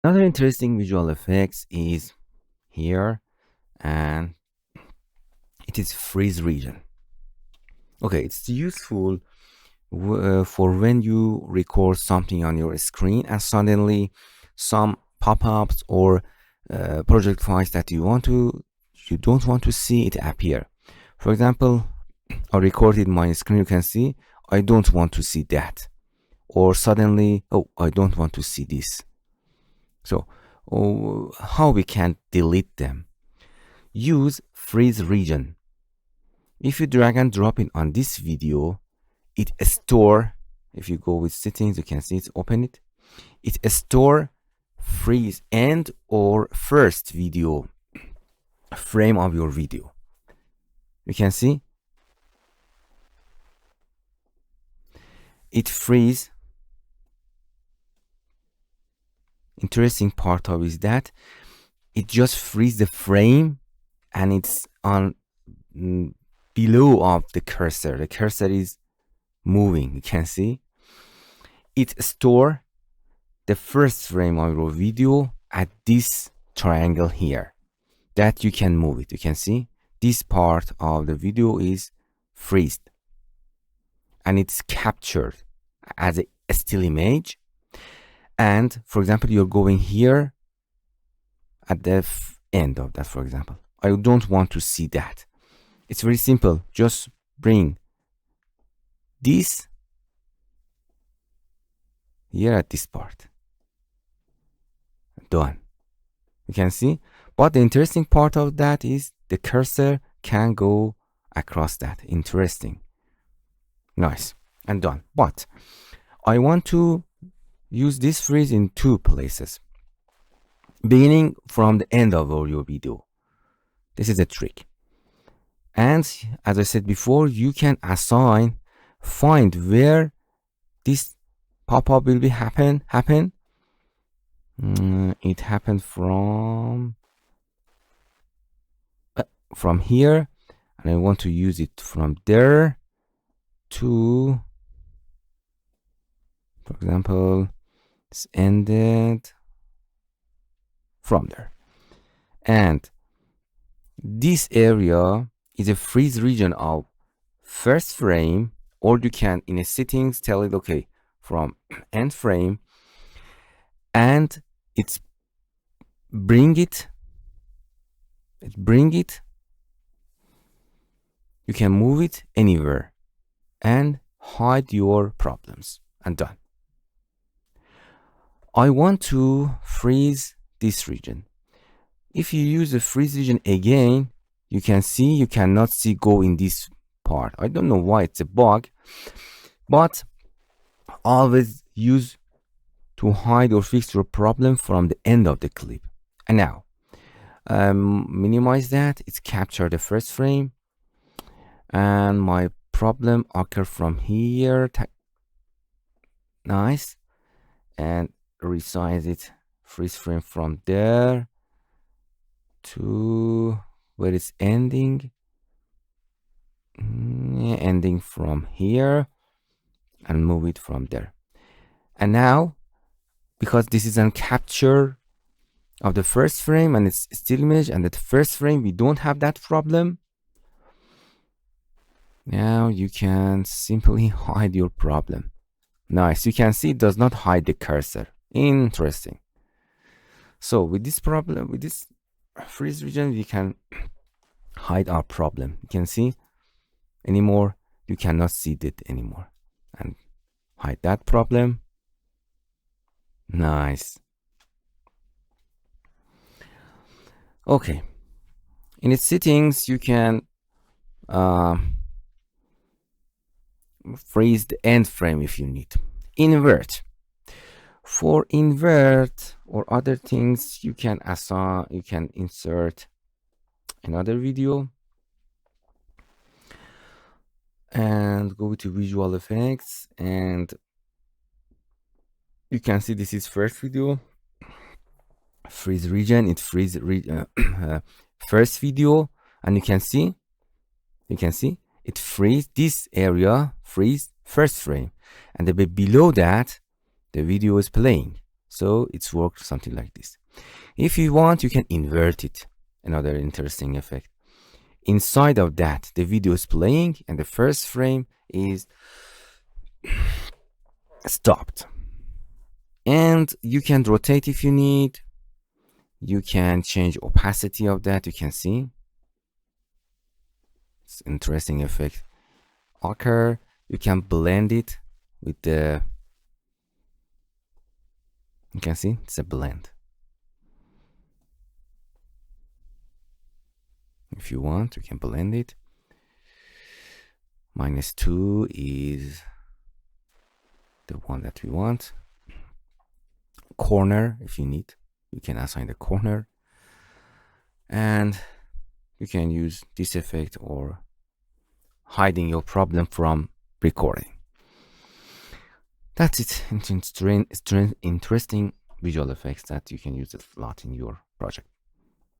Another interesting visual effects is here, and it is freeze region. Okay, it's useful for when you record something on your screen and suddenly some pop-ups or project files that you don't want to see it appear. For example, I recorded my screen, you can see I don't want to see that, or suddenly, oh, I don't want to see this. So how we can delete them? Use freeze region. If you drag and drop it on this video, it store, if you go with settings, you can see it, open it, it store freeze end or first video frame of your video. You can see it freeze. Interesting part of is that it just freeze the frame and it's on below of the cursor. The cursor is moving. You can see it store the first frame of your video at this triangle here, that you can move it. You can see this part of the video is freezed and it's captured as a still image. And for example, you're going here at the end of that. For example, I don't want to see that. It's very simple. Just bring this here at this part. Done. You can see. But the interesting part of that is the cursor can go across that. Interesting. Nice. And done. But I want to use this freeze in two places. Beginning from the end of your video. This is a trick. And as I said before, you can find where this pop-up will be happen. It happened from here, and I want to use it from there to, for example, it's ended from there. And this area is a freeze region of first frame, or you can in a settings tell it, okay, from end frame, and it's bring it, you can move it anywhere and hide your problems, and done. I want to freeze this region. If you use the freeze region again, you can see you cannot see go in this part. I don't know why, it's a bug, but always use to hide or fix your problem from the end of the clip. And now minimize that. It's capture the first frame, and my problem occur from here. Nice. And resize it, freeze frame from there to where it's ending, ending from here, and move it from there. And now, because this is a capture of the first frame and it's still image, and the first frame we don't have that problem, now you can simply hide your problem. Nice. You can see it does not hide the cursor. Interesting. So with this problem, with this freeze region, we can hide our problem. You can see anymore, you cannot see it anymore, and hide that problem. Nice. Okay, in its settings you can freeze the end frame if you need. Invert. For invert or other things, you can insert another video and go to visual effects, and you can see this is first video, freeze region, it freeze first video, and you can see it freeze this area, freeze first frame, and below that the video is playing. So it's worked something like this. If you want, you can invert it. Another interesting effect. Inside of that, the video is playing and the first frame is stopped. And you can rotate if you need. You can change opacity of that. You can see. It's an interesting effect. Occur. You can blend it with the. You can see it's a blend. If you want, you can blend it. -2 is the one that we want. Corner, if you need, you can assign the corner. And you can use this effect or hiding your problem from recording. That's it. Interesting visual effects that you can use a lot in your project.